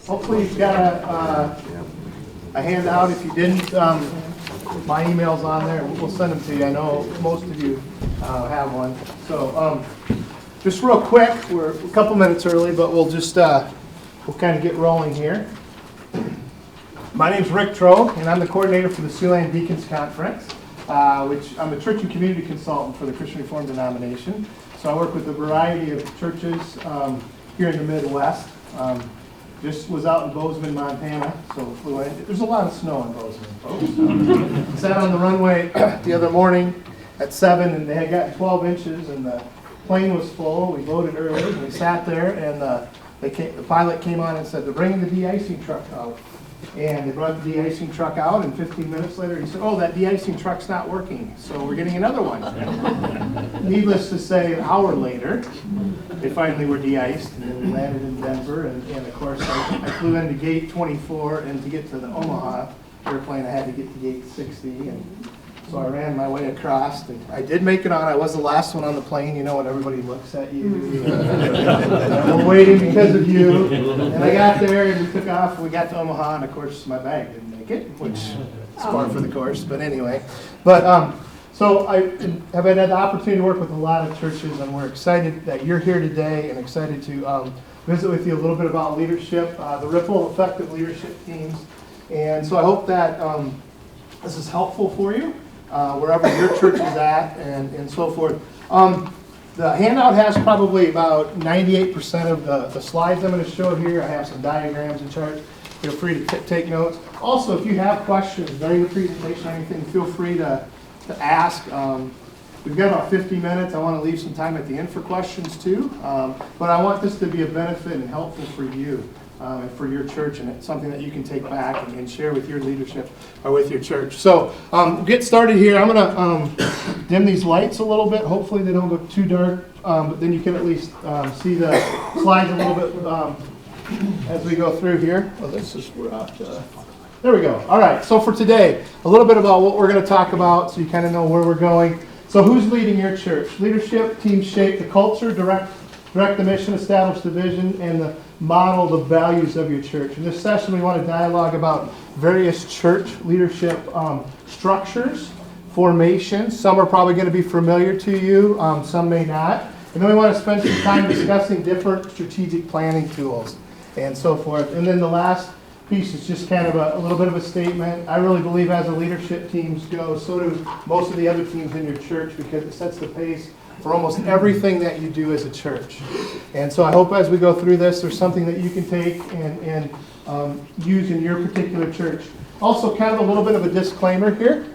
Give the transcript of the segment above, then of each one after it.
Hopefully you've got a handout. If you didn't, my email's on there. We'll send them to you. I know most of you have one. So just real quick, we're a couple minutes early, but we'll just we'll kind of get rolling here. My name's Rick Droog, and I'm the coordinator for the Siouxland Deacons Conference, which I'm a church and community consultant for the Christian Reformed denomination. So I work with a variety of churches here in the Midwest. Just was out in Bozeman, Montana, so flew in. There's a lot of snow in Bozeman, folks. Sat on the runway the other morning at 7, and they had gotten 12 inches, and the plane was full. We loaded early, and we sat there, and the pilot came on and said, they're bringing the de-icing truck out. And they brought the de-icing truck out, and 15 minutes later he said, oh, that de-icing truck's not working, so we're getting another one. Needless to say, an hour later, they finally were de-iced, and then we landed in Denver, and of course I flew into gate 24, and to get to the Omaha airplane I had to get to gate 60, and so I ran my way across, and I did make it on. I was the last one on the plane, you know, when everybody looks at you. We're waiting because of you. And I got there, and we took off, and we got to Omaha, and of course my bag didn't make it, which is par for the course, but anyway. But so I have had the opportunity to work with a lot of churches, and we're excited that you're here today, and excited to visit with you a little bit about leadership, the ripple effect of leadership teams. And so I hope that this is helpful for you. Wherever your church is at, and so forth. The handout has probably about 98% of the slides I'm going to show here. I have some diagrams and charts. Feel free to take notes. Also, if you have questions during the presentation or anything, feel free to ask. We've got about 50 minutes. I want to leave some time at the end for questions too. But I want this to be a benefit and helpful for you. And for your church, and it's something that you can take back and share with your leadership or with your church. So get started here. I'm going to dim these lights a little bit. Hopefully they don't go too dark, but then you can at least see the slides a little bit as we go through here. Oh, this is there we go. All right, so for today, a little bit about what we're going to talk about so you kind of know where we're going. So who's leading your church? Leadership, teams shape the culture, direct the mission, establish the vision, and model the values of your church. In this session, we want to dialogue about various church leadership structures, formations. Some are probably going to be familiar to you, some may not. And then we want to spend some time discussing different strategic planning tools and so forth. And then the last piece is just kind of a little bit of a statement. I really believe as the leadership teams go, so do most of the other teams in your church, because it sets the pace for almost everything that you do as a church. And so I hope as we go through this, there's something that you can take and use in your particular church. Also, kind of a little bit of a disclaimer here.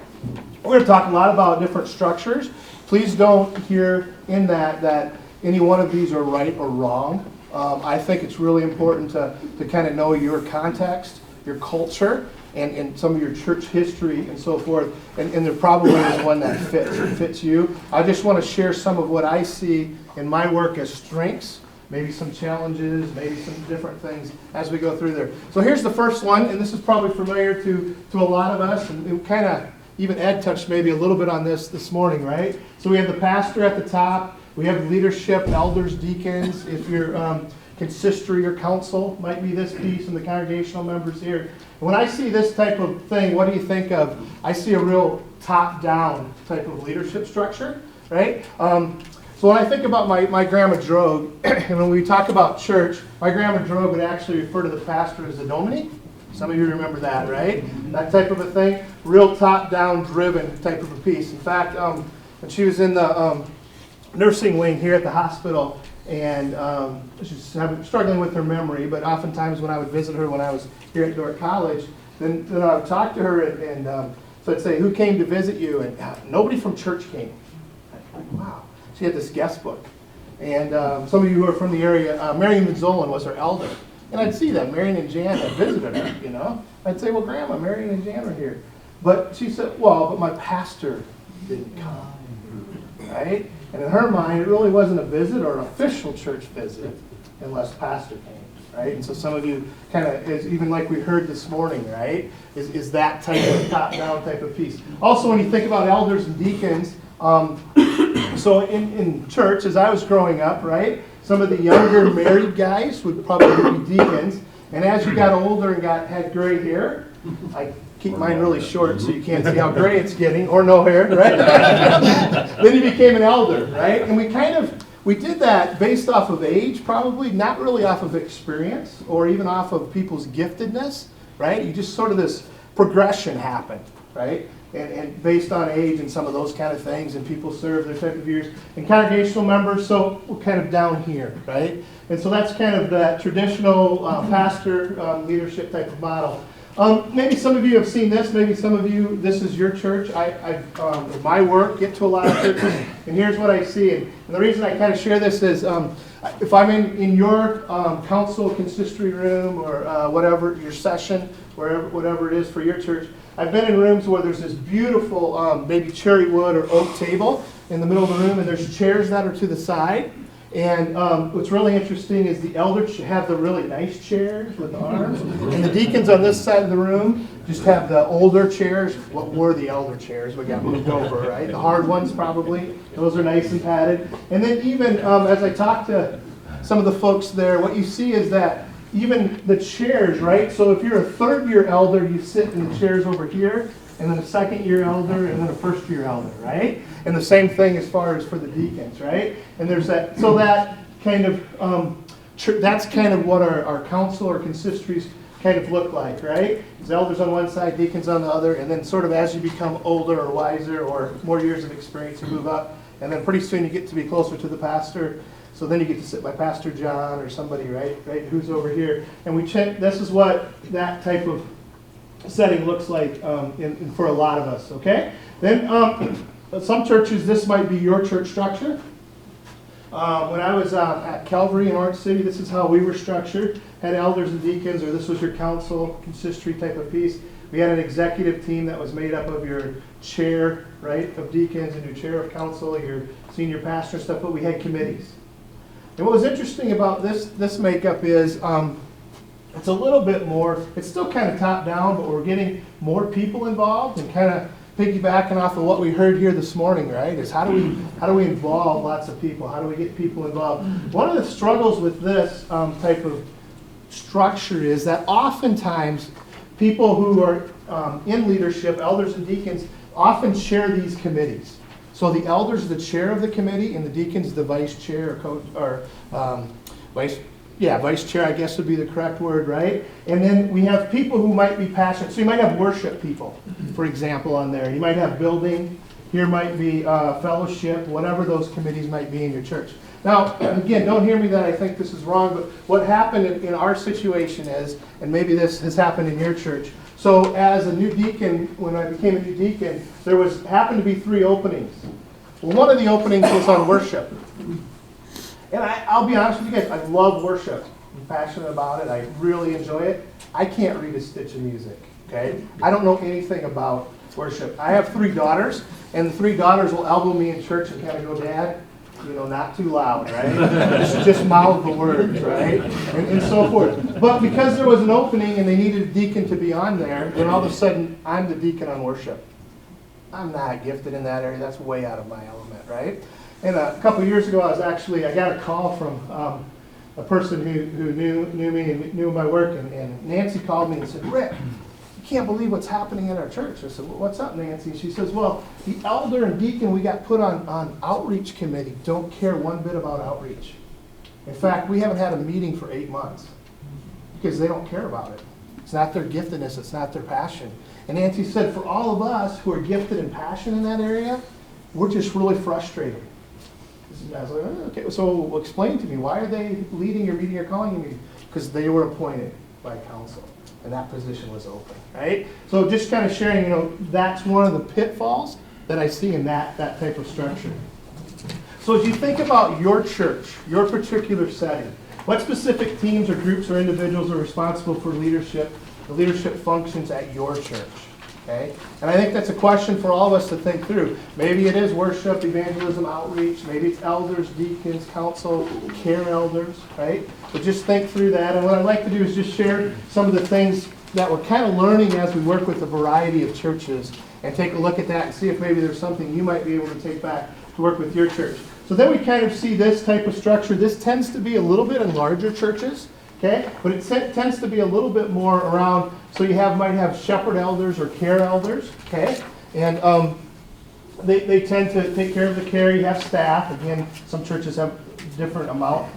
We're going to talk a lot about different structures. Please don't hear in that any one of these are right or wrong. I think it's really important to kind of know your context, your culture, and some of your church history and so forth, and there probably is one that fits you. I just want to share some of what I see in my work as strengths, maybe some challenges, maybe some different things as we go through there. So here's the first one, and this is probably familiar to a lot of us, and kind of even Ed touched maybe a little bit on this morning, right? So we have the pastor at the top, we have leadership, elders, deacons. If you're consistory or council, might be this piece, and the congregational members here. When I see this type of thing, what do you think of? I see a real top-down type of leadership structure, right? So when I think about my grandma Droog, and when we talk about church, my grandma Droog would actually refer to the pastor as a domine. Some of you remember that, right? That type of a thing. Real top-down driven type of a piece. In fact, when she was in the nursing wing here at the hospital, and she's struggling with her memory, but oftentimes when I would visit her when I was here at Dordt College, then I would talk to her, and so I'd say, who came to visit you? And nobody from church came. I'm like, wow. She had this guest book. And some of you who are from the area, Marion Vinzolan was her elder. And I'd see that. Marion and Jan had visited her, you know. I'd say, well, Grandma, Marion and Jan are here. But she said, well, but my pastor didn't come, right? And in her mind, it really wasn't a visit or an official church visit unless pastor came, right? And so some of you kind of, even like we heard this morning, right, is that type of top-down type of piece. Also, when you think about elders and deacons, so in church, as I was growing up, right, some of the younger married guys would probably be deacons, And as you got older and had gray hair, I keep mine really short so you can't see how gray it's getting, or no hair, right? Then you became an elder, right? And we did that based off of age, probably, not really off of experience or even off of people's giftedness, right? You just sort of this progression happened, right? And based on age and some of those kind of things, and people serve their type of years, and congregational members, so we're kind of down here, right? And so that's kind of that traditional pastor leadership type of model. Maybe some of you have seen this, maybe some of you, this is your church. I in my work, get to a lot of churches, and here's what I see. And the reason I kind of share this is, if I'm in your council consistory room, or whatever, your session, whatever it is for your church, I've been in rooms where there's this beautiful maybe cherry wood or oak table in the middle of the room, and there's chairs that are to the side. And what's really interesting is the elders have the really nice chairs with the arms, and the deacons on this side of the room just have the older chairs. What were the elder chairs? We got moved over, right? The hard ones probably. Those are nice and padded. And then even as I talk to some of the folks there, what you see is that even the chairs, right? So if you're a third-year elder, you sit in the chairs over here, and then a second-year elder, and then a first-year elder, right? And the same thing as far as for the deacons, right? And there's that, so that kind of, that's kind of what our council or consistories kind of look like, right? There's elders on one side, deacons on the other, and then sort of as you become older or wiser or more years of experience, you move up, and then pretty soon you get to be closer to the pastor. So then you get to sit by Pastor John or somebody, right, who's over here. And we check, this is what that type of setting looks like for a lot of us, okay? Then some churches, this might be your church structure. When I was at Calvary in Orange City, this is how we were structured. Had elders and deacons, or this was your council, consistory type of piece. We had an executive team that was made up of your chair, right, of deacons, and your chair of council, your senior pastor and stuff, but we had committees. And what was interesting about this makeup is it's a little bit more, it's still kind of top down, but we're getting more people involved, and kind of piggybacking off of what we heard here this morning, right, is how do we involve lots of people? How do we get people involved? One of the struggles with this type of structure is that oftentimes people who are in leadership, elders and deacons, often share these committees. So the elder's the chair of the committee, and the deacon's the vice chair or coach, or vice chair, I guess would be the correct word, right? And then we have people who might be passionate. So you might have worship people, for example, on there. You might have building. Here might be fellowship, whatever those committees might be in your church. Now, again, don't hear me that I think this is wrong, but what happened in our situation is, and maybe this has happened in your church, so as a new deacon, when I became a new deacon, there happened to be 3 openings. Well, one of the openings was on worship. And I'll be honest with you guys, I love worship. I'm passionate about it. I really enjoy it. I can't read a stitch of music, okay? I don't know anything about worship. I have 3 daughters, and the 3 daughters will elbow me in church and kind of go, Dad, not too loud, right? just mouth the words, right? And so forth. But because there was an opening and they needed a deacon to be on there, then all of a sudden, I'm the deacon on worship. I'm not gifted in that area. That's way out of my element, right? And a couple of years ago, I got a call from a person who knew me and knew my work, and Nancy called me and said, Rick, you can't believe what's happening in our church. I said, well, what's up, Nancy? And she says, well, the elder and deacon we got put on outreach committee don't care one bit about outreach. In fact, we haven't had a meeting for 8 months because they don't care about it. It's not their giftedness. It's not their passion. And Nancy said, for all of us who are gifted and passionate in that area, we're just really frustrated. I was like, oh, okay, so explain to me, why are they leading your meeting or calling your meeting? Because they were appointed by council, and that position was open, right? So just kind of sharing, that's one of the pitfalls that I see in that type of structure. So as you think about your church, your particular setting, what specific teams or groups or individuals are responsible for leadership, the leadership functions at your church? Okay? And I think that's a question for all of us to think through. Maybe it is worship, evangelism, outreach. Maybe it's elders, deacons, council, care elders, right? But just think through that. And what I'd like to do is just share some of the things that we're kind of learning as we work with a variety of churches, and take a look at that and see if maybe there's something you might be able to take back to work with your church. So then we kind of see this type of structure. This tends to be a little bit in larger churches. okay? But it tends to be a little bit more around, so you might have shepherd elders or care elders, okay? And they tend to take care of the care. You have staff. Again, some churches have different amount.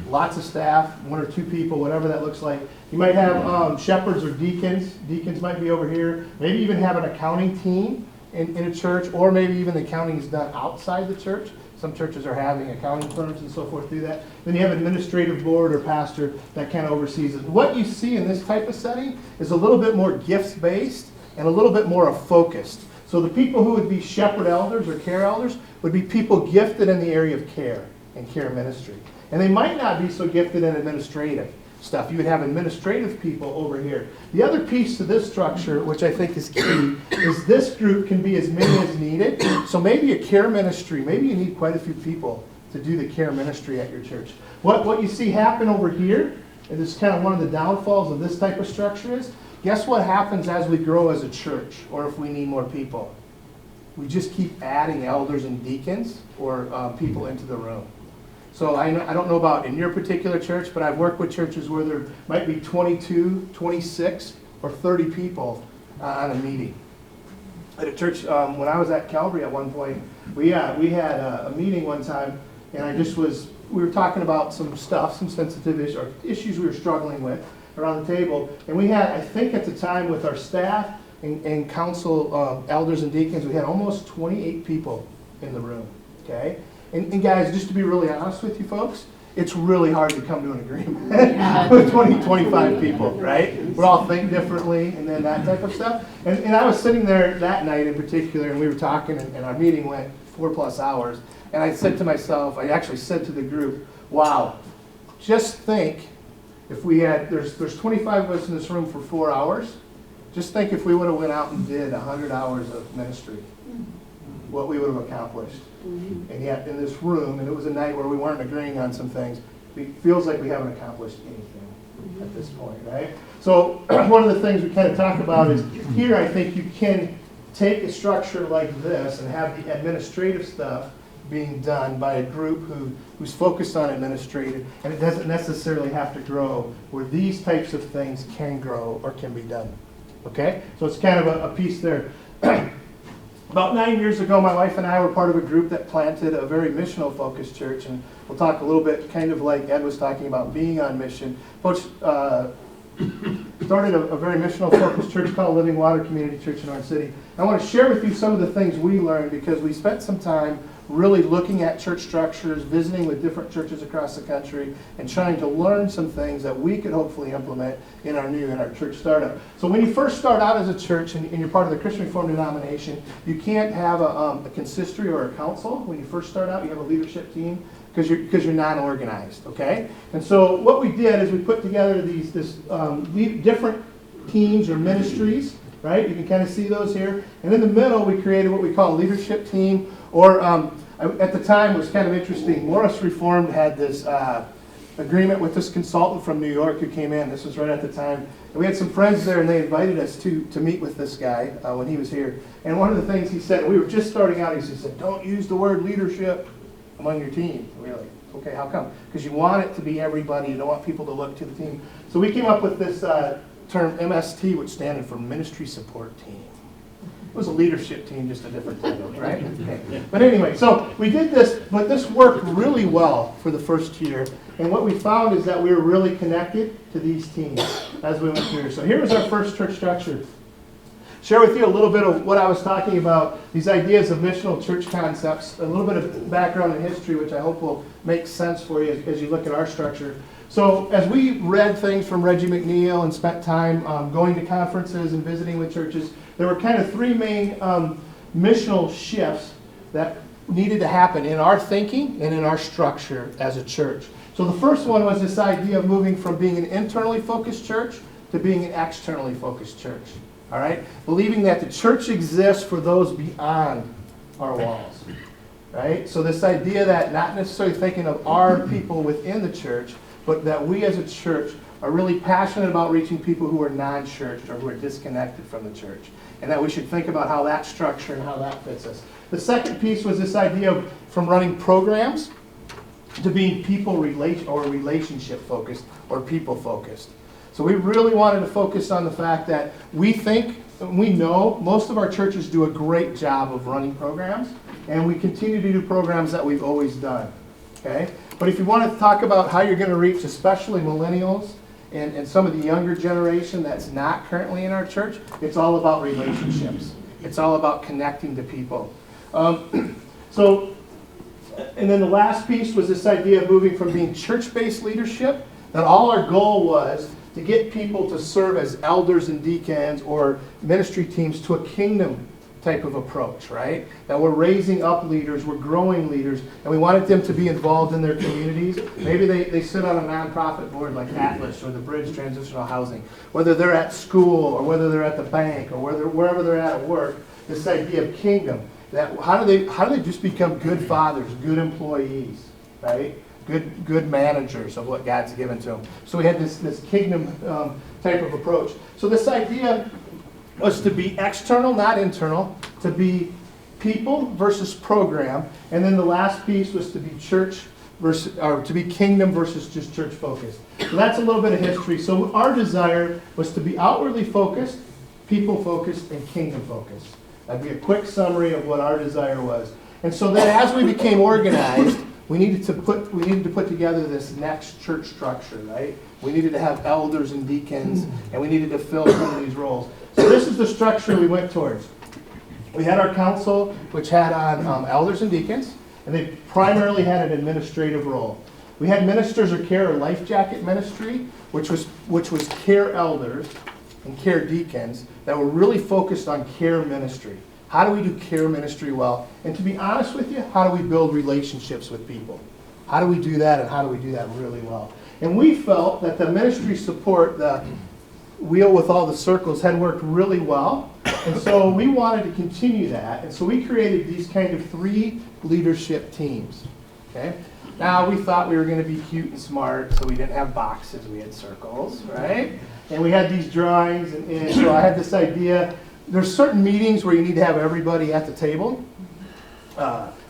Lots of staff, 1 or 2 people, whatever that looks like. You might have shepherds or deacons. Deacons might be over here. Maybe even have an accounting team in a church, or maybe even the accounting is done outside the church. Some churches are having accounting firms and so forth do that. Then you have administrative board or pastor that kind of oversees it. What you see in this type of setting is a little bit more gifts-based and a little bit more focused. So the people who would be shepherd elders or care elders would be people gifted in the area of care and care ministry. And they might not be so gifted in administrative stuff. You would have administrative people over here. The other piece to this structure, which I think is key, is this group can be as many as needed. So maybe a care ministry, maybe you need quite a few people to do the care ministry at your church. What you see happen over here, and this is kind of one of the downfalls of this type of structure is, guess what happens as we grow as a church, or if we need more people? We just keep adding elders and deacons or people into the room. So I don't know about in your particular church, but I've worked with churches where there might be 22, 26, or 30 people on a meeting. At a church, when I was at Calvary at one point, we had a meeting one time, and we were talking about some stuff, some sensitive issues, or issues we were struggling with around the table. And we had, I think at the time with our staff and council elders and deacons, we had almost 28 people in the room, okay? And guys, just to be really honest with you folks, it's really hard to come to an agreement with 20, 25 people, right? We all think differently and then that type of stuff. And I was sitting there that night in particular, and we were talking, and our meeting went 4+ hours. And I said to myself, I actually said to the group, wow, just think if we had, there's 25 of us in this room for 4 hours. Just think if we would have went out and did 100 hours of ministry, what we would have accomplished. And yet in this room, and it was a night where we weren't agreeing on some things, it feels like we haven't accomplished anything at this point, right? So one of the things we kind of talk about is here I think you can take a structure like this and have the administrative stuff being done by a group who's focused on administrative, and it doesn't necessarily have to grow where these types of things can grow or can be done. Okay? So it's kind of a piece there. About 9 years ago, my wife and I were part of a group that planted a very missional focused church, and we'll talk a little bit kind of like Ed was talking about being on mission. Coach started a very missional focused church called Living Water Community Church in our city. I want to share with you some of the things we learned because we spent some time really looking at church structures, visiting with different churches across the country, and trying to learn some things that we could hopefully implement in our church startup. So when you first start out as a church and you're part of the Christian Reformed denomination, you can't have a consistory or a council. When you first start out, you have a leadership team because you're non-organized, okay? And so what we did is we put together these different teams or ministries, right? You can kind of see those here. And in the middle, we created what we call a leadership team, or at the time, it was kind of interesting. Morris Reformed had this agreement with this consultant from New York who came in. This was right at the time. And we had some friends there, and they invited us to meet with this guy when he was here. And one of the things he said, we were just starting out, he said, don't use the word leadership among your team. And we were like, okay, how come? Because you want it to be everybody. You don't want people to look to the team. So we came up with this term MST, which stands for Ministry Support Team. It was a leadership team, just a different title, right? Okay. But anyway, so we did this, but this worked really well for the first year. And what we found is that we were really connected to these teams as we went through. So here was our first church structure. Share with you a little bit of what I was talking about, these ideas of missional church concepts, a little bit of background and history, which I hope will make sense for you as you look at our structure. So as we read things from Reggie McNeil and spent time going to conferences and visiting with churches, there were kind of three main missional shifts that needed to happen in our thinking and in our structure as a church. So the first one was this idea of moving from being an internally focused church to being an externally focused church. All right? Believing that the church exists for those beyond our walls. Right? So this idea that not necessarily thinking of our people within the church, but that we as a church are really passionate about reaching people who are non-churched or who are disconnected from the church. And that we should think about how that structure and how that fits us. The second piece was this idea of from running programs to being relationship focused or people focused. So we really wanted to focus on the fact that we know most of our churches do a great job of running programs, and we continue to do programs that we've always done. Okay? But if you want to talk about how you're going to reach especially millennials and some of the younger generation that's not currently in our church, it's all about relationships. It's all about connecting to people. And then the last piece was this idea of moving from being church-based leadership, that all our goal was to get people to serve as elders and deacons or ministry teams to a kingdom type of approach, right? That we're raising up leaders, we're growing leaders, and we wanted them to be involved in their communities. Maybe they sit on a nonprofit board like Atlas or the Bridge Transitional Housing, whether they're at school or whether they're at the bank or wherever they're at work, this idea of kingdom. That how do they just become good fathers, good employees, right? Good managers of what God's given to them. So we had this kingdom type of approach. So this idea was to be external, not internal, to be people versus program, and then the last piece was to be church versus, or to be kingdom versus just church focused. So that's a little bit of history. So our desire was to be outwardly focused, people focused, and kingdom focused. That'd be a quick summary of what our desire was. And so then as we became organized, we needed to put together this next church structure, right? We needed to have elders and deacons, and we needed to fill some of these roles. So this is the structure we went towards. We had our council, which had on elders and deacons, and they primarily had an administrative role. We had ministers or care or life jacket ministry, which was care elders and care deacons that were really focused on care ministry. How do we do care ministry well? And to be honest with you, how do we build relationships with people? How do we do that, and how do we do that really well? And we felt that the ministry support, the wheel with all the circles, had worked really well. And so we wanted to continue that. And so we created these kind of 3 leadership teams. Okay? Now we thought we were going to be cute and smart, so we didn't have boxes, we had circles, right? And we had these drawings, and so I had this idea. There's certain meetings where you need to have everybody at the table.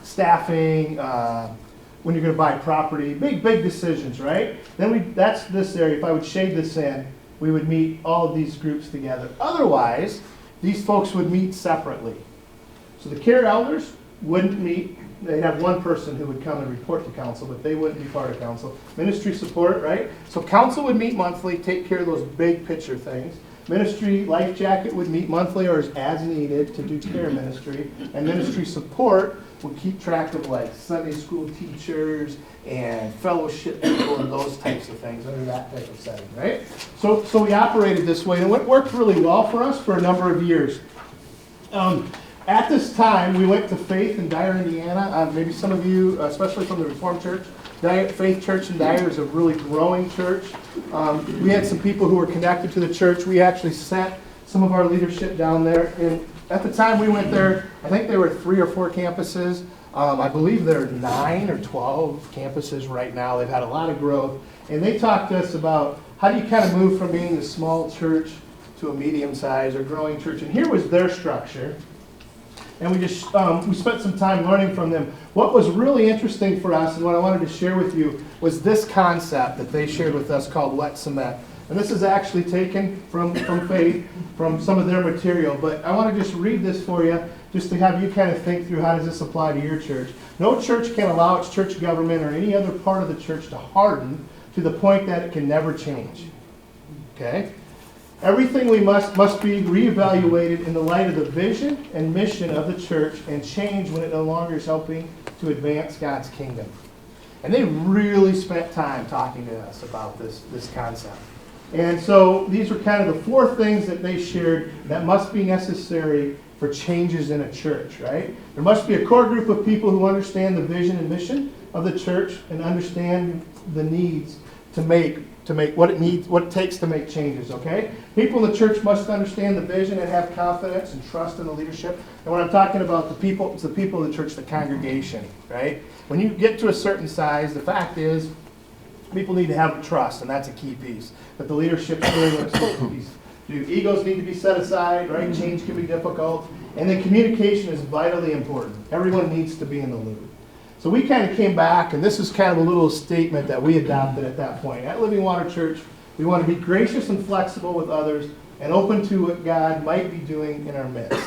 Staffing, when you're going to buy property, big decisions, right? Then that's this area. If I would shade this in, we would meet all of these groups together. Otherwise, these folks would meet separately. So the care elders wouldn't meet. They'd have one person who would come and report to council, but they wouldn't be part of council. Ministry support, right? So council would meet monthly, take care of those big picture things. Ministry life jacket would meet monthly or as needed to do care ministry. And ministry support would keep track of like Sunday school teachers and fellowship people and those types of things under that type of setting, right? So we operated this way, and it worked really well for us for a number of years. At this time, we went to Faith in Dyer, Indiana. Maybe some of you, especially from the Reformed Church, Faith Church in Dyer is a really growing church. We had some people who were connected to the church. We actually sent some of our leadership down there. And at the time we went there, I think there were 3 or 4 campuses. I believe there are 9 or 12 campuses right now. They've had a lot of growth. And they talked to us about how do you kind of move from being a small church to a medium-sized or growing church. And here was their structure. And we spent some time learning from them. What was really interesting for us and what I wanted to share with you was this concept that they shared with us called wet cement. And this is actually taken from Faith, from some of their material. But I want to just read this for you, just to have you kind of think through how does this apply to your church. No church can allow its church government or any other part of the church to harden to the point that it can never change. Okay? Everything we must be reevaluated in the light of the vision and mission of the church and change when it no longer is helping to advance God's kingdom. And they really spent time talking to us about this concept. And so these were kind of the 4 things that they shared that must be necessary for changes in a church, right? There must be a core group of people who understand the vision and mission of the church and understand the needs to make what it takes to make changes, okay? People in the church must understand the vision and have confidence and trust in the leadership. And when I'm talking about the people, it's the people in the church, the congregation, right? When you get to a certain size, the fact is people need to have trust, and that's a key piece. That the leadership is doing what it's supposed to do. Egos need to be set aside, right? Change can be difficult. And then communication is vitally important. Everyone needs to be in the loop. So we kind of came back, and this is kind of a little statement that we adopted at that point. At Living Water Church, we want to be gracious and flexible with others and open to what God might be doing in our midst.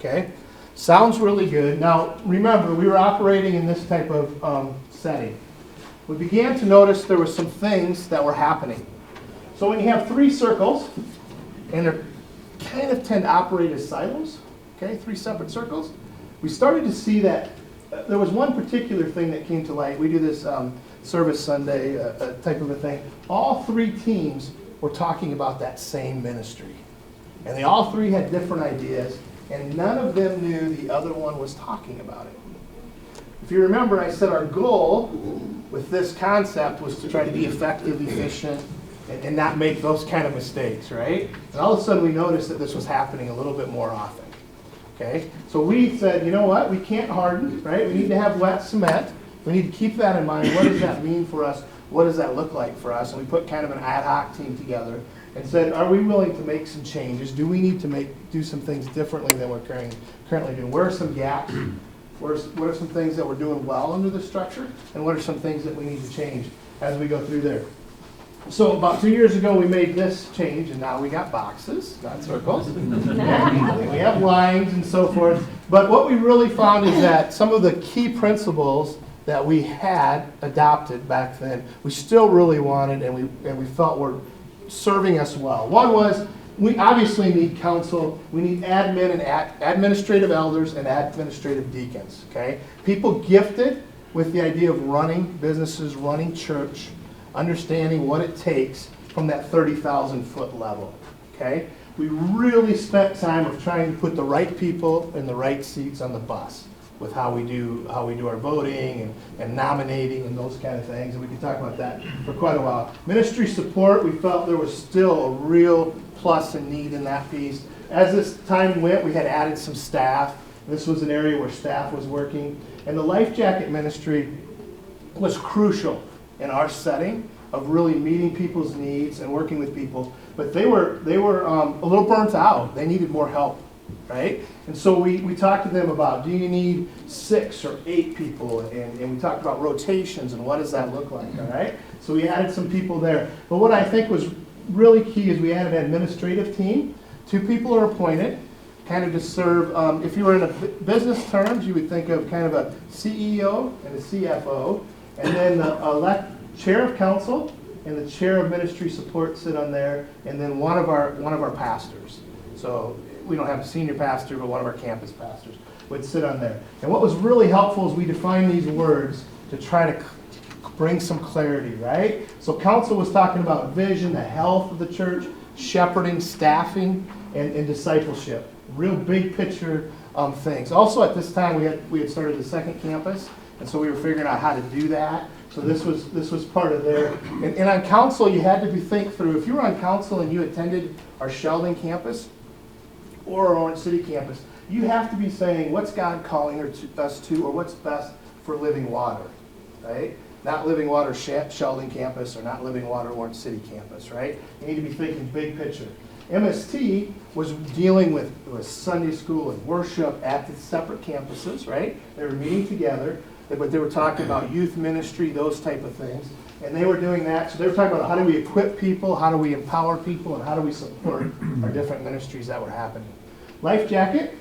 Okay? Sounds really good. Now, remember, we were operating in this type of setting. We began to notice there were some things that were happening. So when you have three circles, and they kind of tend to operate as silos, okay, three separate circles, we started to see that there was one particular thing that came to light. We do this service Sunday type of a thing. All three teams were talking about that same ministry. And they all three had different ideas, and none of them knew the other one was talking about it. If you remember, I said our goal with this concept was to try to be effective, efficient, and not make those kind of mistakes, right? And all of a sudden we noticed that this was happening a little bit more often. Okay, so we said, you know what, we can't harden, right? We need to have wet cement. We need to keep that in mind. What does that mean for us? What does that look like for us? And we put kind of an ad hoc team together and said, are we willing to make some changes? Do we need to do some things differently than we're currently doing? Where are some gaps? What are some things that we're doing well under the structure? And what are some things that we need to change as we go through there? So about 2 years ago, we made this change, and now we got boxes, not circles. We have lines and so forth. But what we really found is that some of the key principles that we had adopted back then, we still really wanted, and we felt were serving us well. One was, we obviously need counsel. We need admin and administrative elders and administrative deacons, okay? People gifted with the idea of running businesses, running church, understanding what it takes from that 30,000 foot level, okay? We really spent time of trying to put the right people in the right seats on the bus with how we do our voting and nominating and those kind of things, and we can talk about that for quite a while. Ministry support, we felt there was still a real plus and need in that piece. As this time went, we had added some staff. This was an area where staff was working, and the life jacket ministry was crucial in our setting of really meeting people's needs and working with people. But they were a little burnt out. They needed more help, right? And so we talked to them about, do you need 6 or 8 people? And we talked about rotations and what does that look like, all right? So we added some people there. But what I think was really key is we added an administrative team. 2 people are appointed, kind of to serve, if you were in a business terms, you would think of kind of a CEO and a CFO, and then the chair of council and the chair of ministry support sit on there, and then one of our pastors. So we don't have a senior pastor, but one of our campus pastors would sit on there. And what was really helpful is we defined these words to try to bring some clarity, right? So council was talking about vision, the health of the church, shepherding, staffing, and discipleship. Real big picture things. Also at this time we had started the second campus, and so we were figuring out how to do that. So this was part of there. And on council, you had to think through, if you were on council and you attended our Sheldon campus or our Orange City campus, you have to be saying, what's God calling us to, or what's best for Living Water, right? Not Living Water Sheldon campus or not Living Water Orange City campus, right? You need to be thinking big picture. MST was dealing with Sunday school and worship at the separate campuses, right? They were meeting together, but they were talking about youth ministry, those type of things. And they were doing that. So they were talking about how do we equip people, how do we empower people, and how do we support our different ministries that were happening. Life Jacket,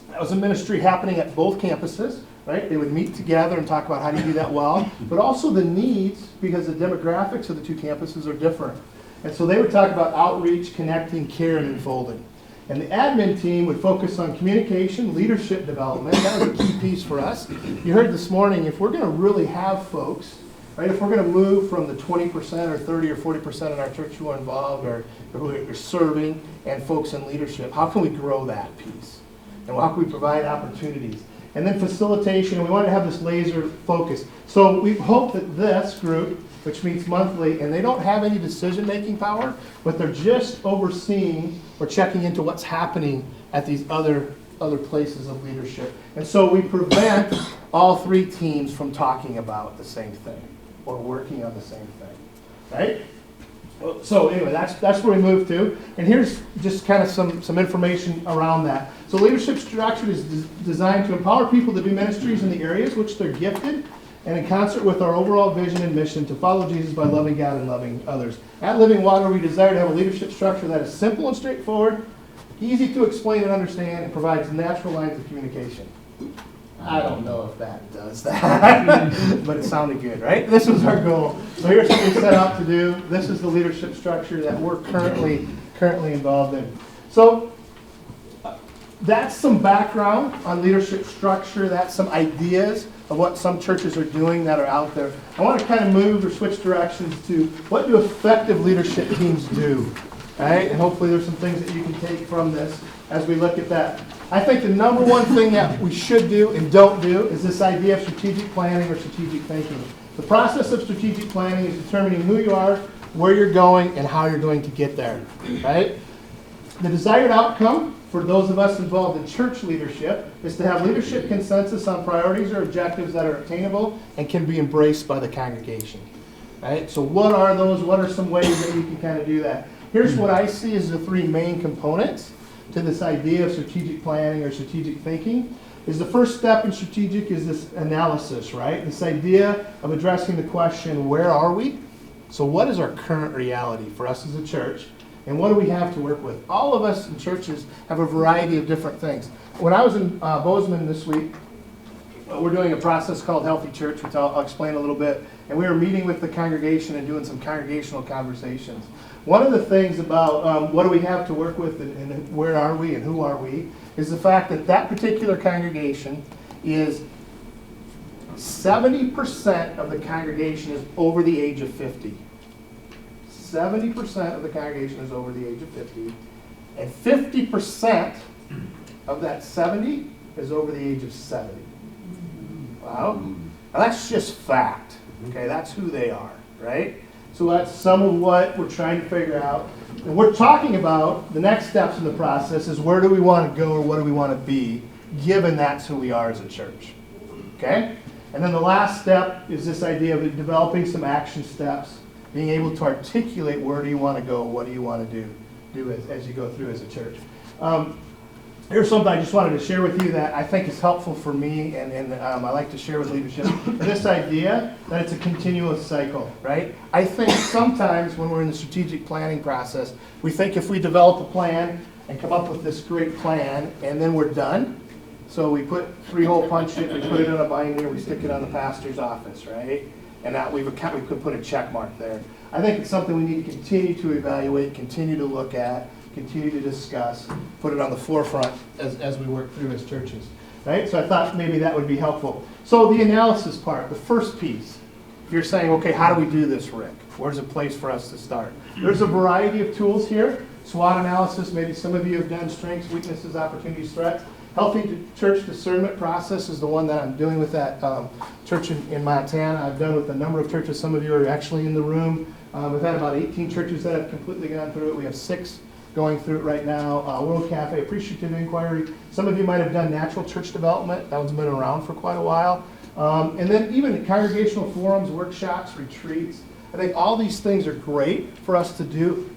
that was a ministry happening at both campuses, right? They would meet together and talk about how to do that well, but also the needs, because the demographics of the 2 campuses are different. And so they would talk about outreach, connecting, care, and enfolding. And the admin team would focus on communication, leadership development. That was a key piece for us. You heard this morning, if we're going to really have folks, right, if we're going to move from the 20% or 30 or 40% in our church who are involved or who are serving and folks in leadership, how can we grow that piece? And how can we provide opportunities? And then facilitation, and we want to have this laser focus. So we hope that this group, which meets monthly, and they don't have any decision-making power, but they're just overseeing or checking into what's happening at these other places of leadership. And so we prevent all 3 teams from talking about the same thing or working on the same thing, right? So anyway, that's where we moved to. And here's just kind of some information around that. So leadership structure is designed to empower people to do ministries in the areas which they're gifted, and in concert with our overall vision and mission to follow Jesus by loving God and loving others. At Living Water, we desire to have a leadership structure that is simple and straightforward, easy to explain and understand, and provides natural lines of communication. I don't know if that does that, but it sounded good, right? This was our goal. So here's what we set out to do. This is the leadership structure that we're currently involved in. So that's some background on leadership structure. That's some ideas of what some churches are doing that are out there. I want to kind of move or switch directions to what do effective leadership teams do, right? And hopefully there's some things that you can take from this as we look at that. I think the number one thing that we should do and don't do is this idea of strategic planning or strategic thinking. The process of strategic planning is determining who you are, where you're going, and how you're going to get there, right? The desired outcome for those of us involved in church leadership is to have leadership consensus on priorities or objectives that are attainable and can be embraced by the congregation, right? So what are those? What are some ways that you can kind of do that? Here's what I see as the three main components to this idea of strategic planning or strategic thinking. Is the first step in strategic is this analysis, right? This idea of addressing the question, where are we? So what is our current reality for us as a church? And what do we have to work with? All of us in churches have a variety of different things. When I was in Bozeman this week, we're doing a process called Healthy Church, which I'll explain a little bit. And we were meeting with the congregation and doing some congregational conversations. One of the things about what do we have to work with and where are we and who are we is the fact that that particular congregation is 70% of the congregation is over the age of 50. 70% of the congregation is over the age of 50. And 50% of that 70 is over the age of 70. Wow. Now that's just fact. Okay, that's who they are, right? So that's some of what we're trying to figure out. And we're talking about the next steps in the process is where do we want to go or what do we want to be, given that's who we are as a church. Okay? And then the last step is this idea of developing some action steps, being able to articulate where do you want to go, what do you want to do as you go through as a church. Here's something I just wanted to share with you that I think is helpful for me and I like to share with leadership. This idea that it's a continuous cycle, right? I think sometimes when we're in the strategic planning process, we think if we develop a plan and come up with this great plan and then we're done. So we put 3-hole punch it, we put it in a binder, we stick it on the pastor's office, right? And now we could put a check mark there. I think it's something we need to continue to evaluate, continue to look at, continue to discuss, put it on the forefront as we work through as churches, right? So I thought maybe that would be helpful. So the analysis part, the first piece, if you're saying, okay, how do we do this, Rick? Where's a place for us to start? There's a variety of tools here. SWOT analysis, maybe some of you have done strengths, weaknesses, opportunities, threats. Healthy church discernment process is the one that I'm doing with that church in Montana. I've done with a number of churches. Some of you are actually in the room. We've had about 18 churches that have completely gone through it. We have 6 going through it right now. World Cafe, Appreciative Inquiry. Some of you might have done natural church development. That one's been around for quite a while. And then even congregational forums, workshops, retreats. I think all these things are great for us to do.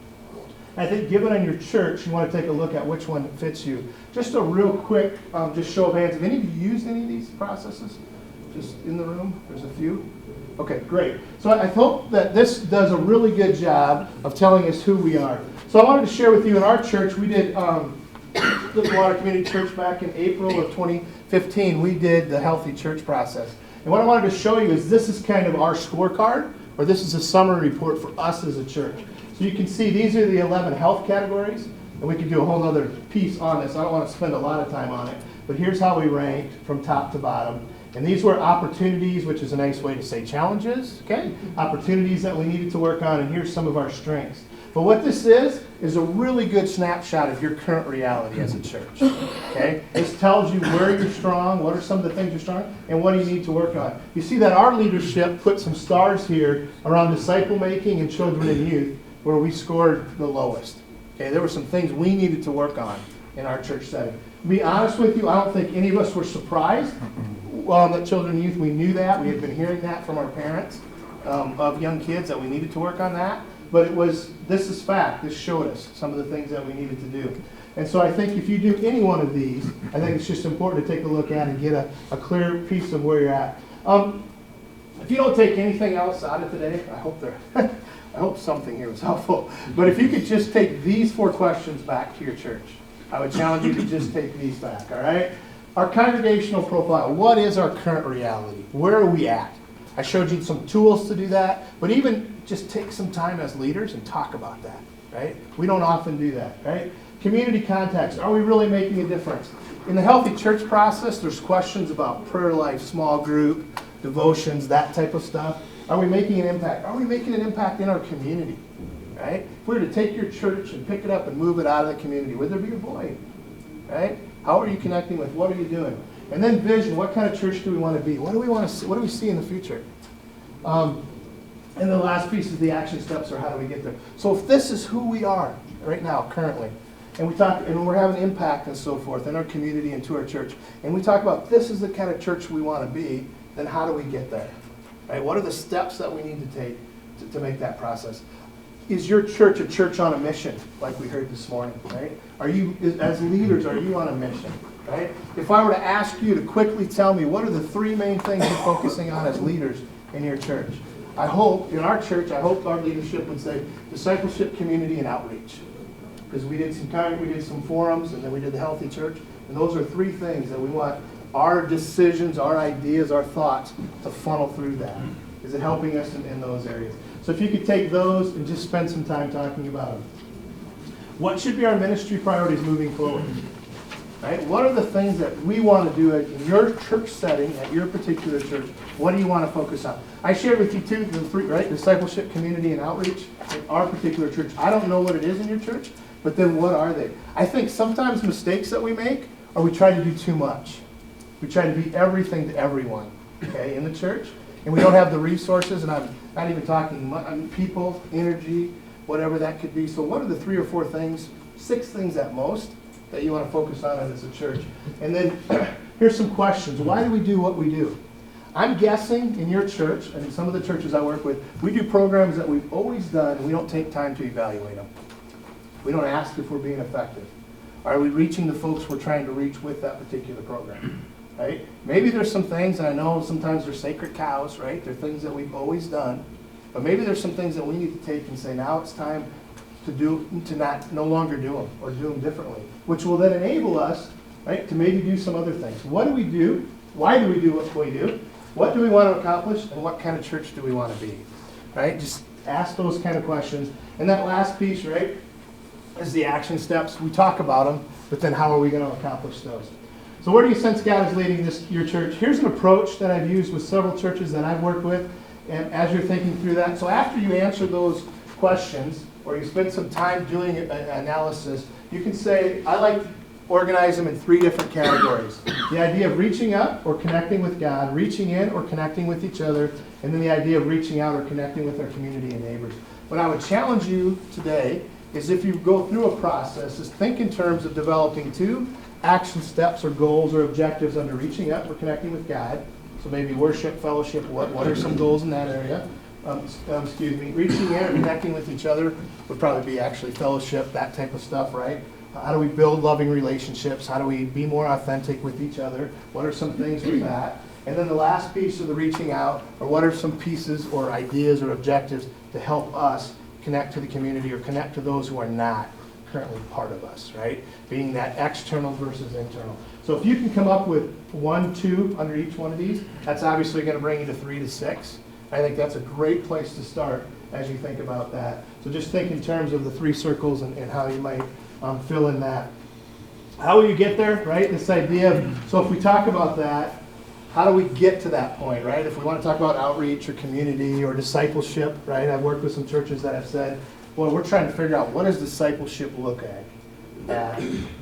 I think given on your church, you want to take a look at which one fits you. Just a real quick, just show of hands. Have any of you used any of these processes? Just in the room? There's a few? Okay, great. So I hope that this does a really good job of telling us who we are. So I wanted to share with you in our church, we did Living Water Community Church back in April of 2015. We did the Healthy Church process. And what I wanted to show you is this is kind of our scorecard, or this is a summary report for us as a church. So you can see these are the 11 health categories, and we could do a whole other piece on this. I don't want to spend a lot of time on it, but here's how we ranked from top to bottom. And these were opportunities, which is a nice way to say challenges, okay? Opportunities that we needed to work on, and here's some of our strengths. But what this is a really good snapshot of your current reality as a church, okay? This tells you where you're strong, what are some of the things you're strong, and what do you need to work on. You see that our leadership put some stars here around disciple making and children and youth, where we scored the lowest. Okay, there were some things we needed to work on in our church setting. To be honest with you, I don't think any of us were surprised that children and youth, we knew that. We had been hearing that from our parents of young kids that we needed to work on that. But this is fact. This showed us some of the things that we needed to do. And so I think if you do any one of these, I think it's just important to take a look at and get a clear piece of where you're at. If you don't take anything else out of today, I hope something here was helpful. But if you could just take these 4 questions back to your church, I would challenge you to just take these back, all right? Our congregational profile, what is our current reality? Where are we at? I showed you some tools to do that, but even just take some time as leaders and talk about that, right? We don't often do that, right? Community context, are we really making a difference? In the healthy church process, there's questions about prayer life, small group, devotions, that type of stuff. Are we making an impact? Are we making an impact in our community, right? If we were to take your church and pick it up and move it out of the community, would there be a void, right? How are you connecting with? What are you doing? And then vision, what kind of church do we want to be? What do we want to see? What do we see in the future? And the last piece is the action steps, or how do we get there? So if this is who we are right now, currently, and we talk, and we're having impact and so forth in our community and to our church, and we talk about this is the kind of church we want to be, then how do we get there? Right? What are the steps that we need to take to make that process? Is your church a church on a mission, like we heard this morning, right? Are you, as leaders, are you on a mission, right? If I were to ask you to quickly tell me what are the 3 main things you're focusing on as leaders in your church? I hope, in our church, I hope our leadership would say discipleship, community, and outreach. Because we did some forums, and then we did the healthy church, and those are 3 things that we want our decisions, our ideas, our thoughts to funnel through that. Is it helping us in those areas? So if you could take those and just spend some time talking about them. What should be our ministry priorities moving forward? Right? What are the things that we want to do in your church setting, at your particular church? What do you want to focus on? I shared with you too, the 3, right? Discipleship, community, and outreach in our particular church. I don't know what it is in your church, but then what are they? I think sometimes mistakes that we make are we try to do too much. We try to be everything to everyone, okay, in the church, and we don't have the resources, and I'm not even talking people, energy, whatever that could be. So what are the 3 or 4 things, 6 things at most, that you want to focus on as a church? And then here's some questions. Why do we do what we do? I'm guessing in your church, and in some of the churches I work with, we do programs that we've always done, and we don't take time to evaluate them. We don't ask if we're being effective. Are we reaching the folks we're trying to reach with that particular program? Right? Maybe there's some things, and I know sometimes they're sacred cows, right? They're things that we've always done. But maybe there's some things that we need to take and say, now it's time to no longer do them, or do them differently, which will then enable us, right, to maybe do some other things. What do we do? Why do we do what we do? What do we want to accomplish? And what kind of church do we want to be? Right? Just ask those kind of questions. And that last piece, right, is the action steps. We talk about them, but then how are we going to accomplish those? So where do you sense God is leading your church? Here's an approach that I've used with several churches that I've worked with, and as you're thinking through that. So after you answer those questions, or you spend some time doing an analysis, you can say, I like to organize them in 3 different categories. The idea of reaching up or connecting with God, reaching in or connecting with each other, and then the idea of reaching out or connecting with our community and neighbors. What I would challenge you today is, if you go through a process, is think in terms of developing 2 action steps or goals or objectives under reaching up or connecting with God. So maybe worship, fellowship, what are some goals in that area? Reaching in or connecting with each other would probably be actually fellowship, that type of stuff, right? How do we build loving relationships? How do we be more authentic with each other? What are some things with that? And then the last piece of the reaching out, or what are some pieces or ideas or objectives to help us connect to the community or connect to those who are not currently part of us, right? Being that external versus internal. So if you can come up with 1, 2 under each one of these, that's obviously going to bring you to 3 to 6. I think that's a great place to start as you think about that. So just think in terms of the 3 circles and how you might fill in that. How will you get there, right? This idea of, so if we talk about that, how do we get to that point, right? If we want to talk about outreach or community or discipleship, right? I've worked with some churches that have said, well, we're trying to figure out, what does discipleship look like at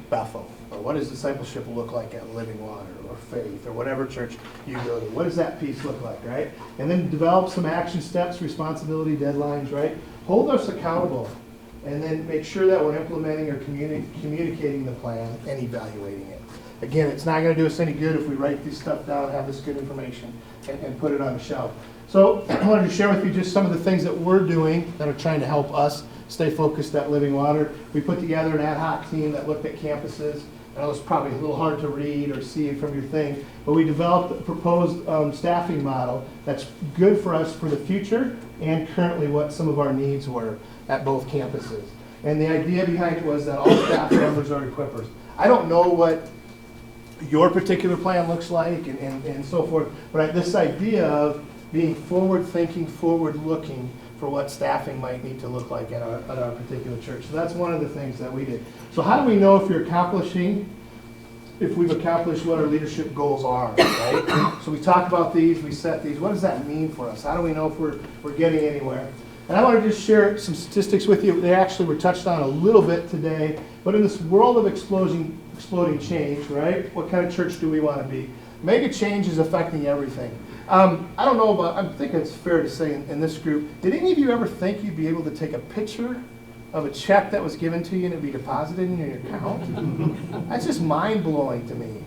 Bethel? Or what does discipleship look like at Living Water or Faith or whatever church you go to? What does that piece look like, right? And then develop some action steps, responsibility, deadlines, right? Hold us accountable, and then make sure that we're implementing or communicating the plan and evaluating it. Again, it's not going to do us any good if we write this stuff down, have this good information, and put it on the shelf. So I wanted to share with you just some of the things that we're doing that are trying to help us stay focused at Living Water. We put together an ad hoc team that looked at campuses. I know it's probably a little hard to read or see from your thing, but we developed a proposed staffing model that's good for us for the future and currently what some of our needs were at both campuses. And the idea behind it was that all staff members are equippers. I don't know what your particular plan looks like and so forth, but this idea of being forward-thinking, forward-looking for what staffing might need to look like at our particular church. So that's one of the things that we did. So how do we know if we've accomplished what our leadership goals are, right? So we talk about these, we set these. What does that mean for us? How do we know if we're getting anywhere? And I want to just share some statistics with you. They actually were touched on a little bit today, but in this world of exploding change, right? What kind of church do we want to be? Mega change is affecting everything. I don't know about, I think it's fair to say in this group, did any of you ever think you'd be able to take a picture of a check that was given to you and it'd be deposited in your account? That's just mind-blowing to me.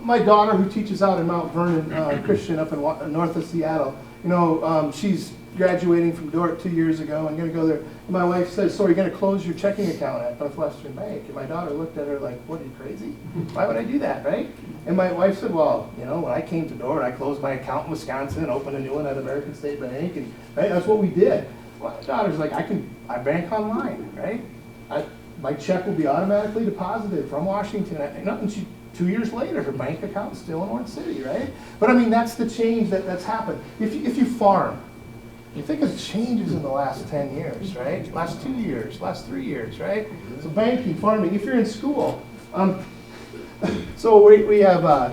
My daughter, who teaches out in Mount Vernon Christian up in north of Seattle, she's graduating from Dordt 2 years ago and going to go there. And my wife says, so are you going to close your checking account at Northwestern Bank? And my daughter looked at her like, what, are you crazy? Why would I do that, right? And my wife said, well, when I came to Dordt, I closed my account in Wisconsin and opened a new one at American State Bank, and right, that's what we did. My daughter's like, I bank online, right? My check will be automatically deposited from Washington. And she 2 years later, her bank account's still in Orange City, right? But I mean, that's the change that's happened. If you farm, you think of changes in the last 10 years, right? Last 2 years, last 3 years, right? So banking, farming. If you're in school, so we live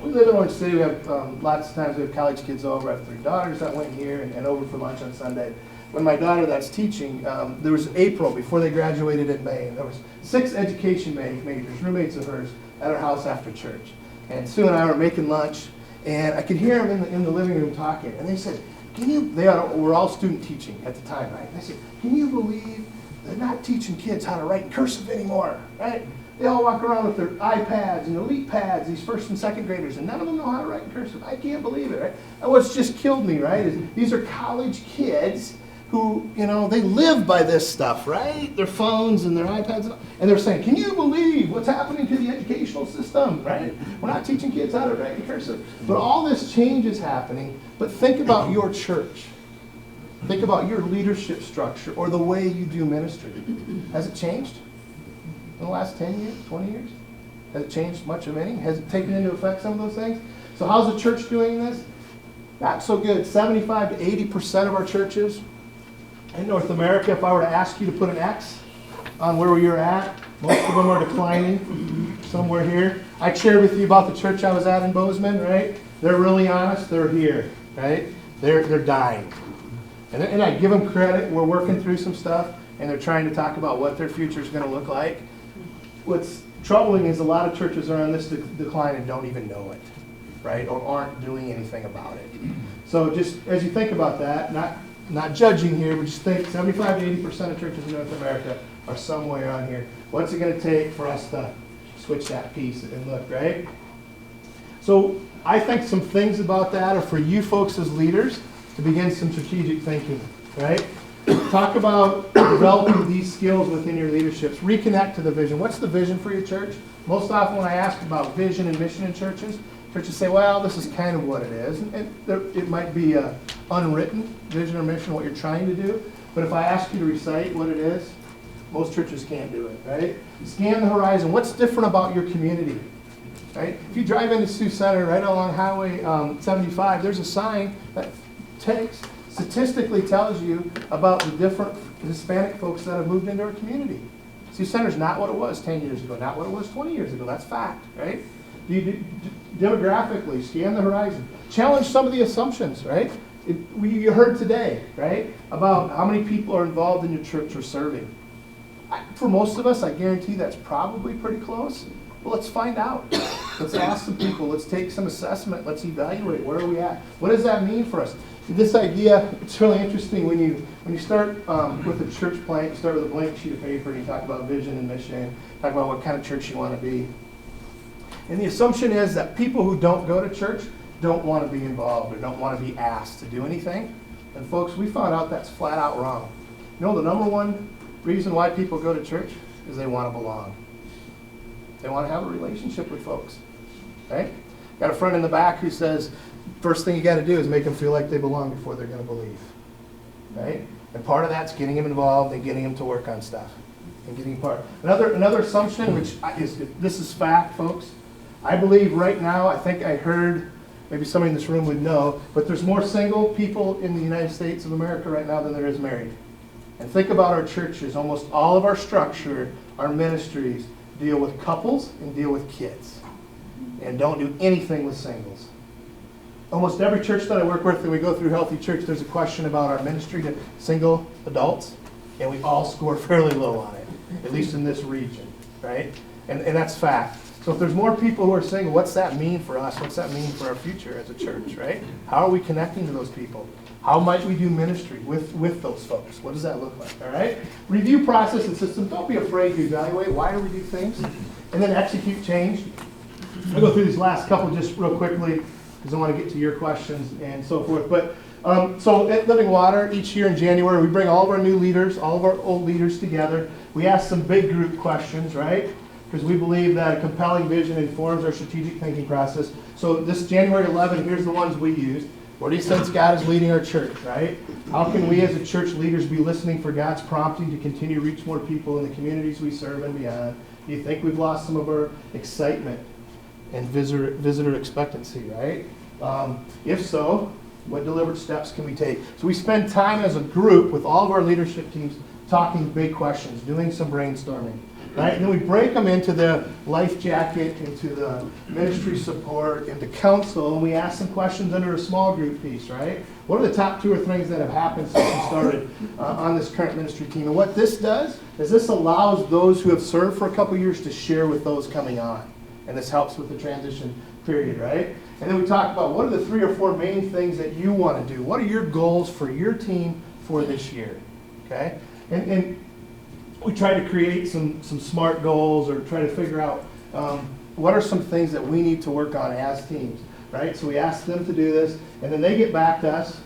in Orange City. We have lots of times we have college kids over. I have 3 daughters that went here and over for lunch on Sunday. When my daughter that's teaching, there was April before they graduated in May, and there was 6 education majors, roommates of hers, at our house after church. And Sue and I were making lunch, and I could hear them in the living room talking, and they said, we're all student teaching at the time, right? And they said, can you believe they're not teaching kids how to write in cursive anymore, right? They all walk around with their iPads and elite pads, these first and second graders, and none of them know how to write in cursive. I can't believe it, right? And what's just killed me, right, is these are college kids who, they live by this stuff, right? Their phones and their iPads, and they're saying, can you believe what's happening to the educational system, right? We're not teaching kids how to write in cursive. But all this change is happening, but think about your church. Think about your leadership structure or the way you do ministry. Has it changed in the last 10 years, 20 years? Has it changed much of any? Has it taken into effect some of those things? So how's the church doing this? Not so good. 75 to 80% of our churches in North America, if I were to ask you to put an X on where you're at, most of them are declining somewhere here. I shared with you about the church I was at in Bozeman, right? They're really honest. They're here, right? They're dying. And I give them credit. We're working through some stuff, and they're trying to talk about what their future is going to look like. What's troubling is a lot of churches are on this decline and don't even know it, right? Or aren't doing anything about it. So just as you think about that, not judging here, but just think 75 to 80% of churches in North America are somewhere on here. What's it going to take for us to switch that piece and look, right? So I think some things about that are for you folks as leaders to begin some strategic thinking, right? Talk about developing these skills within your leaderships. Reconnect to the vision. What's the vision for your church? Most often when I ask about vision and mission in churches say, well, this is kind of what it is. And it might be unwritten vision or mission, what you're trying to do. But if I ask you to recite what it is, most churches can't do it, right? Scan the horizon. What's different about your community, right? If you drive into Sioux Center, right along Highway 75, there's a sign that statistically tells you about the different Hispanic folks that have moved into our community. Sioux Center's not what it was 10 years ago, not what it was 20 years ago. That's fact, right? Demographically, scan the horizon. Challenge some of the assumptions, right? You heard today, right, about how many people are involved in your church or serving. For most of us, I guarantee that's probably pretty close. Well, let's find out. Let's ask some people. Let's take some assessment. Let's evaluate. Where are we at? What does that mean for us? This idea, it's really interesting when you start with a church plant, you start with a blank sheet of paper and you talk about vision and mission, talk about what kind of church you want to be. And the assumption is that people who don't go to church don't want to be involved or don't want to be asked to do anything. And folks, we found out that's flat out wrong. You know the number one reason why people go to church is they want to belong. They want to have a relationship with folks, right? Got a friend in the back who says, first thing you got to do is make them feel like they belong before they're going to believe, right? And part of that's getting them involved and getting them to work on stuff and getting part. Another assumption, this is fact, folks. I believe right now, I think I heard, maybe somebody in this room would know, but there's more single people in the United States of America right now than there is married. And think about our churches. Almost all of our structure, our ministries, deal with couples and deal with kids. And don't do anything with singles. Almost every church that I work with, and we go through Healthy Church, there's a question about our ministry to single adults, and we all score fairly low on it, at least in this region, right? And that's fact. So if there's more people who are single, what's that mean for us? What's that mean for our future as a church, right? How are we connecting to those people? How might we do ministry with those folks? What does that look like, all right? Review process and system. Don't be afraid to evaluate. Why do we do things? And then execute change. I'll go through these last couple just real quickly because I want to get to your questions and so forth. But so at Living Water, each year in January, we bring all of our new leaders, all of our old leaders together. We ask some big group questions, right? Because we believe that a compelling vision informs our strategic thinking process. So this January 11, here's the ones we used. Where do you sense God is leading our church, right? How can we as a church leaders be listening for God's prompting to continue to reach more people in the communities we serve and beyond? Do you think we've lost some of our excitement and visitor expectancy, right? If so, what deliberate steps can we take? So we spend time as a group with all of our leadership teams talking big questions, doing some brainstorming. Right? And then we break them into the life jacket, into the ministry support, into counsel, and we ask some questions under a small group piece, right? What are the top 2 or 3 things that have happened since we started on this current ministry team? And what this does is this allows those who have served for a couple years to share with those coming on. And this helps with the transition period, right? And then we talk about what are the 3 or 4 main things that you want to do? What are your goals for your team for this year? Okay? And we try to create some smart goals or try to figure out what are some things that we need to work on as teams, right? So we ask them to do this, and then they get back to us,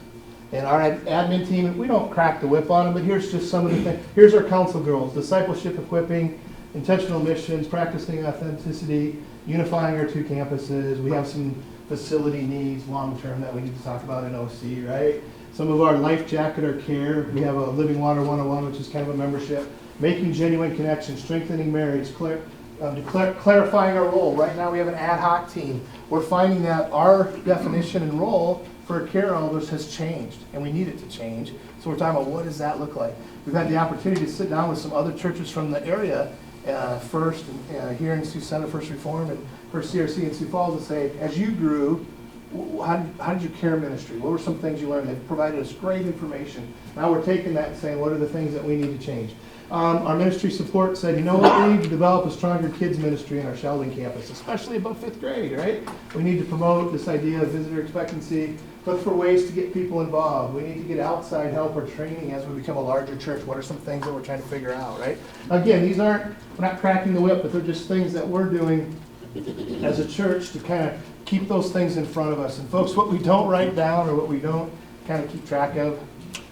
and our admin team, we don't crack the whip on them, but here's just some of the things. Here's our council goals: discipleship, equipping, intentional missions, practicing authenticity, unifying our 2 campuses. We have some facility needs long-term that we need to talk about in OC, right? Some of our life jacket or care. We have a Living Water 101, which is kind of a membership. Making genuine connections, strengthening marriage, clarifying our role. Right now we have an ad hoc team. We're finding that our definition and role for care elders has changed, and we need it to change. So we're talking about what does that look like. We've had the opportunity to sit down with some other churches from the area, First here in Sioux Center, First Reformed, and First CRC in Sioux Falls, to say, as you grew, how did your care ministry? What were some things you learned? They've provided us great information. Now we're taking that and saying, what are the things that we need to change? Our ministry support said, you know what, we need to develop a stronger kids ministry in our Sheldon campus, especially above 5th grade, right? We need to promote this idea of visitor expectancy, look for ways to get people involved. We need to get outside help or training as we become a larger church. What are some things that we're trying to figure out, right? Again, we're not cracking the whip, but they're just things that we're doing as a church to kind of keep those things in front of us. And folks, what we don't write down or what we don't kind of keep track of,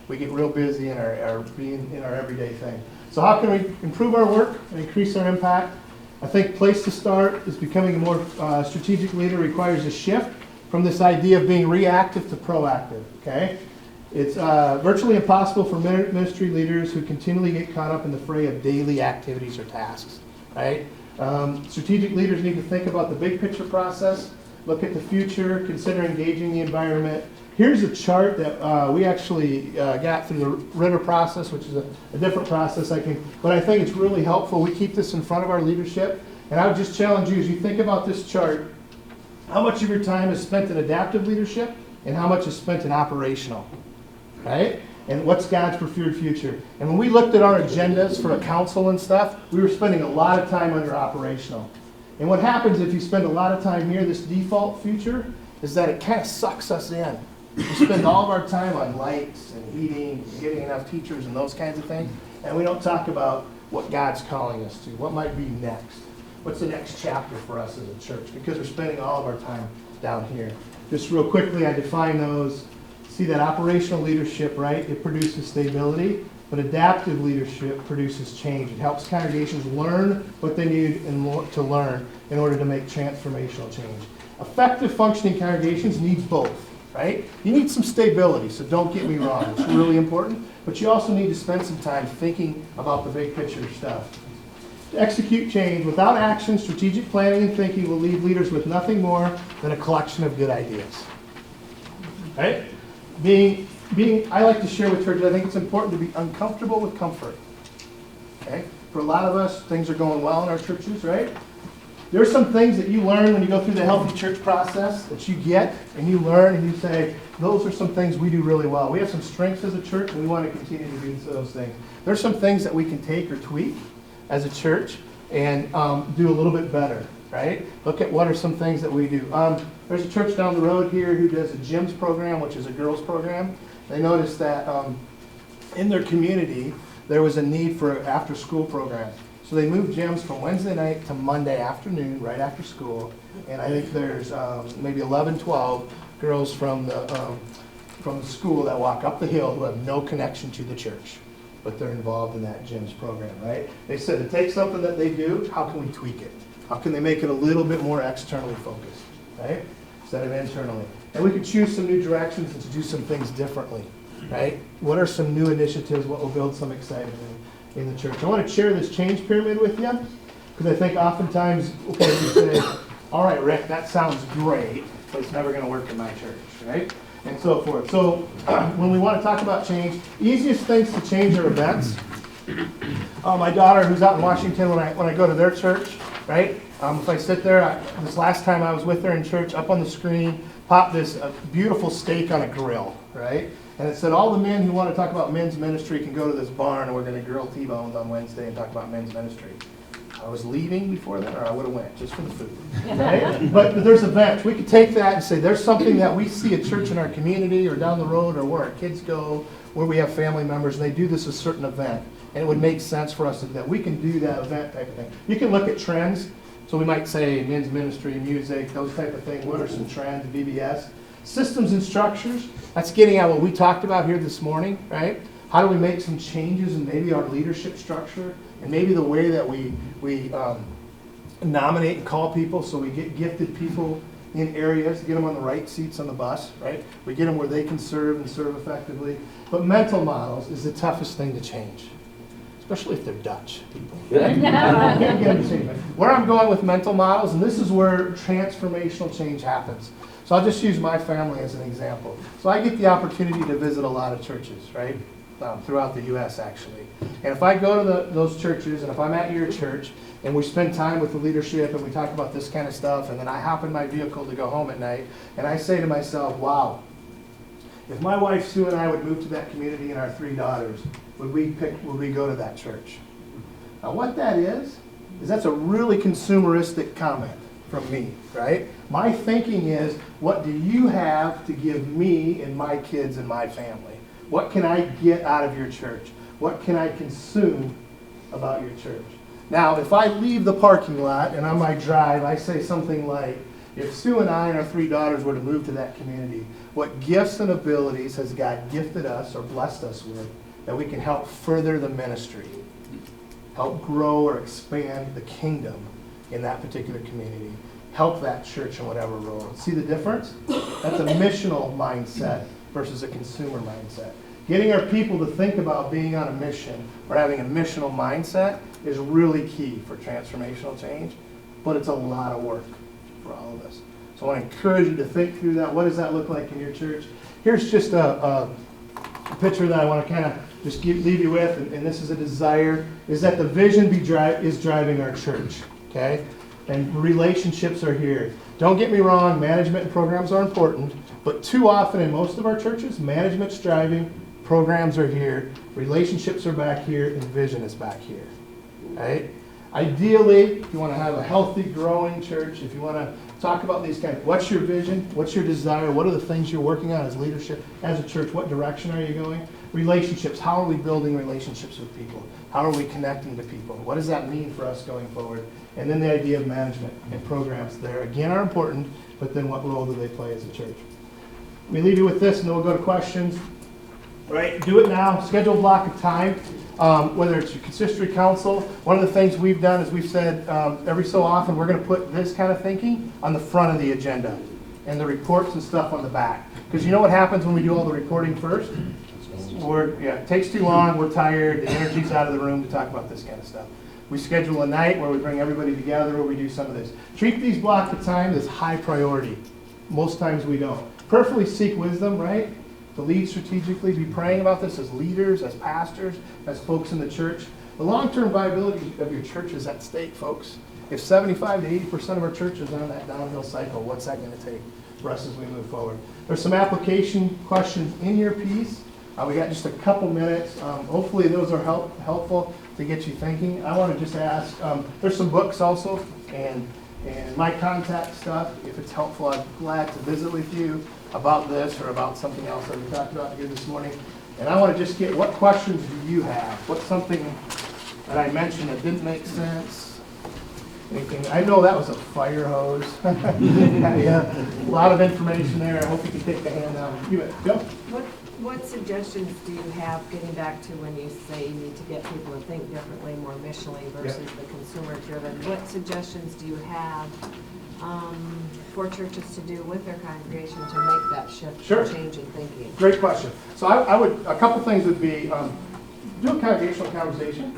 we get real busy in our everyday thing. So how can we improve our work and increase our impact? I think place to start is becoming a more strategic leader requires a shift from this idea of being reactive to proactive, okay? It's virtually impossible for ministry leaders who continually get caught up in the fray of daily activities or tasks, right? Strategic leaders need to think about the big picture process, look at the future, consider engaging the environment. Here's a chart that we actually got through the Ritter process, which is a different process, but I think it's really helpful. We keep this in front of our leadership, and I would just challenge you as you think about this chart, how much of your time is spent in adaptive leadership and how much is spent in operational, right? And what's God's preferred future? And when we looked at our agendas for a council and stuff, we were spending a lot of time under operational. And what happens if you spend a lot of time here, this default future, is that it kind of sucks us in. We spend all of our time on lights and heating and getting enough teachers and those kinds of things, and we don't talk about what God's calling us to, what might be next. What's the next chapter for us as a church? Because we're spending all of our time down here. Just real quickly, I define those. See that operational leadership, right? It produces stability. but adaptive leadership produces change. It helps congregations learn what they need to learn in order to make transformational change. Effective functioning congregations need both, right? You need some stability, so don't get me wrong. It's really important, but you also need to spend some time thinking about the big picture stuff. To execute change without action, strategic planning and thinking will leave leaders with nothing more than a collection of good ideas. Right? I like to share with churches, I think it's important to be uncomfortable with comfort. Okay? For a lot of us, things are going well in our churches, right? There's some things that you learn when you go through the healthy church process that you get and you learn and you say, those are some things we do really well. We have some strengths as a church and we want to continue to do those things. There's some things that we can take or tweak as a church and do a little bit better, right? Look at what are some things that we do. There's a church down the road here who does a GYMS program, which is a girls program. They noticed that in their community, there was a need for an after-school program. So they moved gyms from Wednesday night to Monday afternoon, right after school. And I think there's maybe 11, 12 girls from the school that walk up the hill who have no connection to the church, but they're involved in that GYMS program, right? They said to take something that they do, how can we tweak it? How can they make it a little bit more externally focused, right? Instead of internally. And we could choose some new directions and to do some things differently, right? What are some new initiatives? What will build some excitement in the church? I want to share this change pyramid with you because I think oftentimes, okay, we say, all right, Rick, that sounds great, but it's never going to work in my church, right? And so forth. So when we want to talk about change, easiest things to change are events. My daughter, who's out in Washington, when I go to their church, right? If I sit there, this last time I was with her in church, up on the screen, popped this beautiful steak on a grill, right? And it said all the men who want to talk about men's ministry can go to this barn and we're going to grill T-bones on Wednesday and talk about men's ministry. I was leaving before then, or I would have went just for the food, right? But there's events. We could take that and say there's something that we see at church in our community or down the road or where our kids go, where we have family members, and they do this a certain event. And it would make sense for us that we can do that event type of thing. You can look at trends. So we might say men's ministry, music, those type of things. What are some trends, BBS? Systems and structures. That's getting at what we talked about here this morning, right? How do we make some changes in maybe our leadership structure and maybe the way that we nominate and call people so we get gifted people in areas, get them on the right seats on the bus, right? We get them where they can serve and serve effectively. But mental models is the toughest thing to change, especially if they're Dutch people. Right? Can't get them to change. Where I'm going with mental models, and this is where transformational change happens. So I'll just use my family as an example. So I get the opportunity to visit a lot of churches, right? Throughout the U.S. actually. And if I go to those churches, and if I'm at your church, and we spend time with the leadership, and we talk about this kind of stuff, and then I hop in my vehicle to go home at night, and I say to myself, wow, if my wife Sue and I would move to that community and our 3 daughters, would we go to that church? Now what that is that's a really consumeristic comment from me, right? My thinking is, what do you have to give me and my kids and my family? What can I get out of your church? What can I consume about your church? Now, if I leave the parking lot and on my drive, I say something like, if Sue and I and our 3 daughters were to move to that community, what gifts and abilities has God gifted us or blessed us with that we can help further the ministry, help grow or expand the kingdom in that particular community, help that church in whatever role. See the difference? That's a missional mindset versus a consumer mindset. Getting our people to think about being on a mission or having a missional mindset is really key for transformational change, but it's a lot of work for all of us. So I want to encourage you to think through that. What does that look like in your church? Here's just a picture that I want to kind of just leave you with, and this is a desire, is that the vision is driving our church, okay? And relationships are here. Don't get me wrong, management and programs are important, but too often in most of our churches, management's driving, programs are here, relationships are back here, and vision is back here, right? Ideally, if you want to have a healthy, growing church, if you want to talk about these kinds, what's your vision? What's your desire? What are the things you're working on as leadership, as a church? What direction are you going? Relationships. How are we building relationships with people? How are we connecting to people? What does that mean for us going forward? And then the idea of management and programs there, again, are important, but then what role do they play as a church? Let me leave you with this, and then we'll go to questions. right? Do it now, schedule a block of time, whether it's your consistory council. One of the things we've done is we've said every so often, we're gonna put this kind of thinking on the front of the agenda and the reports and stuff on the back. Because you know what happens when we do all the reporting first? It takes too long, we're tired, the energy's out of the room to talk about this kind of stuff. We schedule a night where we bring everybody together, where we do some of this. Treat these blocks of time as high priority. Most times we don't. Prayerfully seek wisdom, right? To lead strategically, be praying about this as leaders, as pastors, as folks in the church. The long-term viability of your church is at stake, folks. If 75 to 80% of our church is on that downhill cycle, what's that going to take for us as we move forward? There's some application questions in your piece. We got just a couple minutes. Hopefully those are helpful to get you thinking. I want to just ask, there's some books also, and my contact stuff. If it's helpful, I'm glad to visit with you about this or about something else that we talked about here this morning. And I want to just get, what questions do you have? What's something that I mentioned that didn't make sense? Anything? I know that was a fire hose. Yeah, a lot of information there. I hope you can take the hand out. You bet. Bill? What suggestions do you have, getting back to when you say you need to get people to think differently, more missionally versus the consumer-driven? What suggestions do you have for churches to do with their congregation to make that shift, change in thinking? Great question. So I would, a couple things would be, do a congregational conversation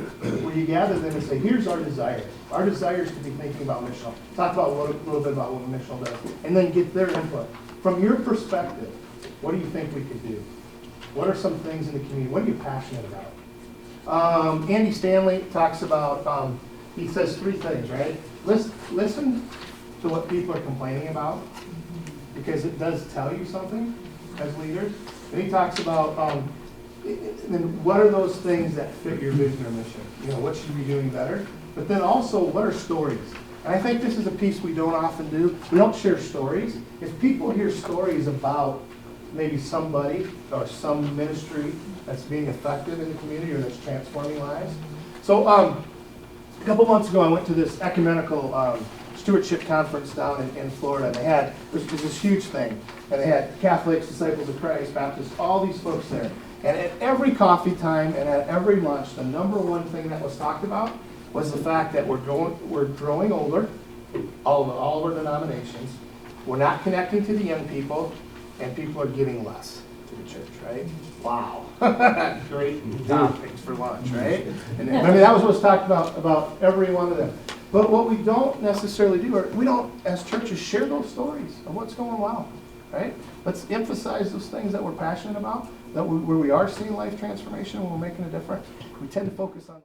where you gather them and say, here's our desire. Our desire is to be thinking about missional. Talk about a little bit about what missional does, and then get their input. From your perspective, what do you think we could do? What are some things in the community? What are you passionate about? Andy Stanley talks about, he says 3 things, right? Listen to what people are complaining about, because it does tell you something as leaders. And he talks about, then what are those things that fit your vision or mission? You know, what should you be doing better? But then also, what are stories? And I think this is a piece we don't often do. We don't share stories. If people hear stories about maybe somebody or some ministry that's being effective in the community or that's transforming lives. So a couple months ago, I went to this ecumenical stewardship conference down in Florida, and they had, it was this huge thing, and they had Catholics, Disciples of Christ, Baptists, all these folks there. And at every coffee time and at every lunch, the number one thing that was talked about was the fact that we're growing older, all of our denominations. We're not connecting to the young people, and people are giving less to the church, right? Wow. Great topics for lunch, right? And I mean, that was what was talked about every one of them. But what we don't necessarily do, or we don't, as churches, share those stories of what's going well, right? Let's emphasize those things that we're passionate about, that where we are seeing life transformation, where we're making a difference. We tend to focus on